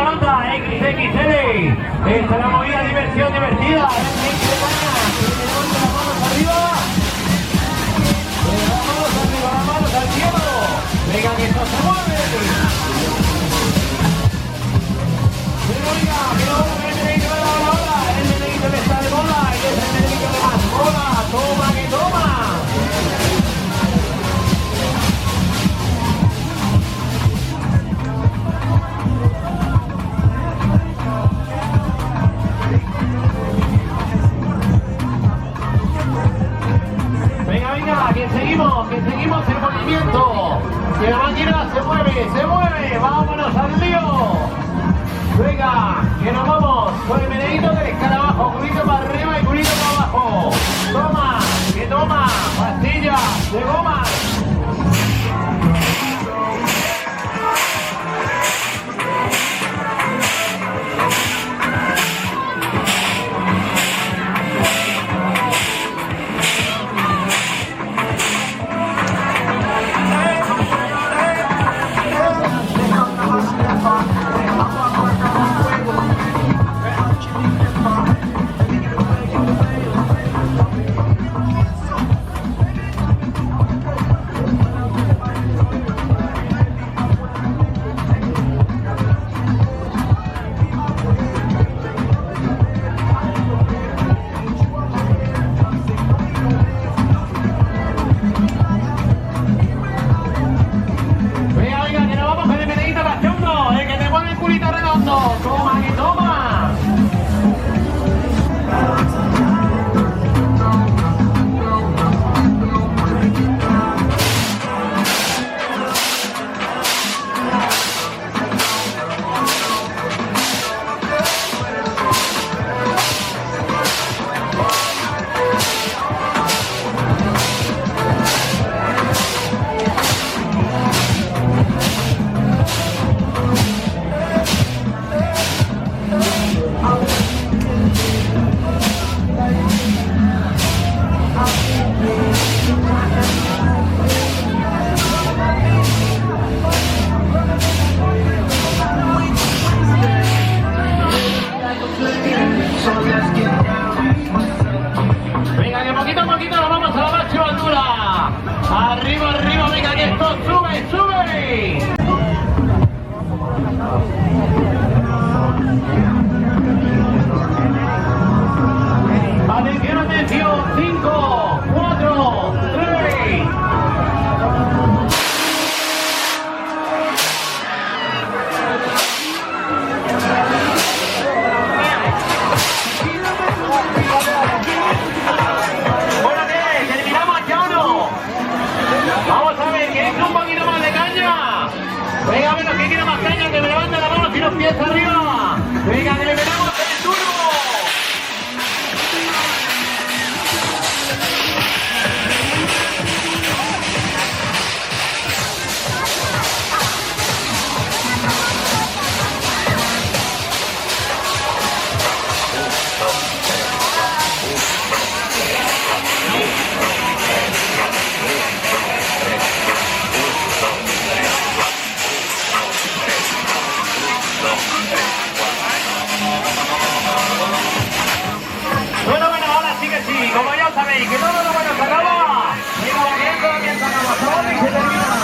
la nota, XXL. Esta es la movida, diversión divertida. Levanta las manos arriba. Las manos al cielo. Venga, que esto se mueve. Pero oiga, que no vamos a ver el meneguito de la hora. El meneguito que está de moda. Y es el meneguito de más moda. Toma, que toma. Que seguimos el movimiento, que la máquina se mueve, vámonos al lío. Venga, que nos vamos con el meneguito del escarabajo, culito para arriba y culito para abajo. Toma, que toma, pastillas de goma. Toma, que toma. Venga, que poquito a poquito nos vamos a la máxima altura. Arriba, arriba, venga, que esto sube, sube. Atención, atención, 5, 4, 3. Bueno, ¿qué? ¿Terminamos ya o no? Vamos a ver, ¿quieres un poquito más de caña? Venga, bueno, ¿quién quiere más caña? Que me levante la mano y los pies arriba. Venga, que le metamos el turbo. Bueno, ahora sí que sí, como ya sabéis, que todo lo bueno se acaba. Mira, que esto también se acaba, se termina.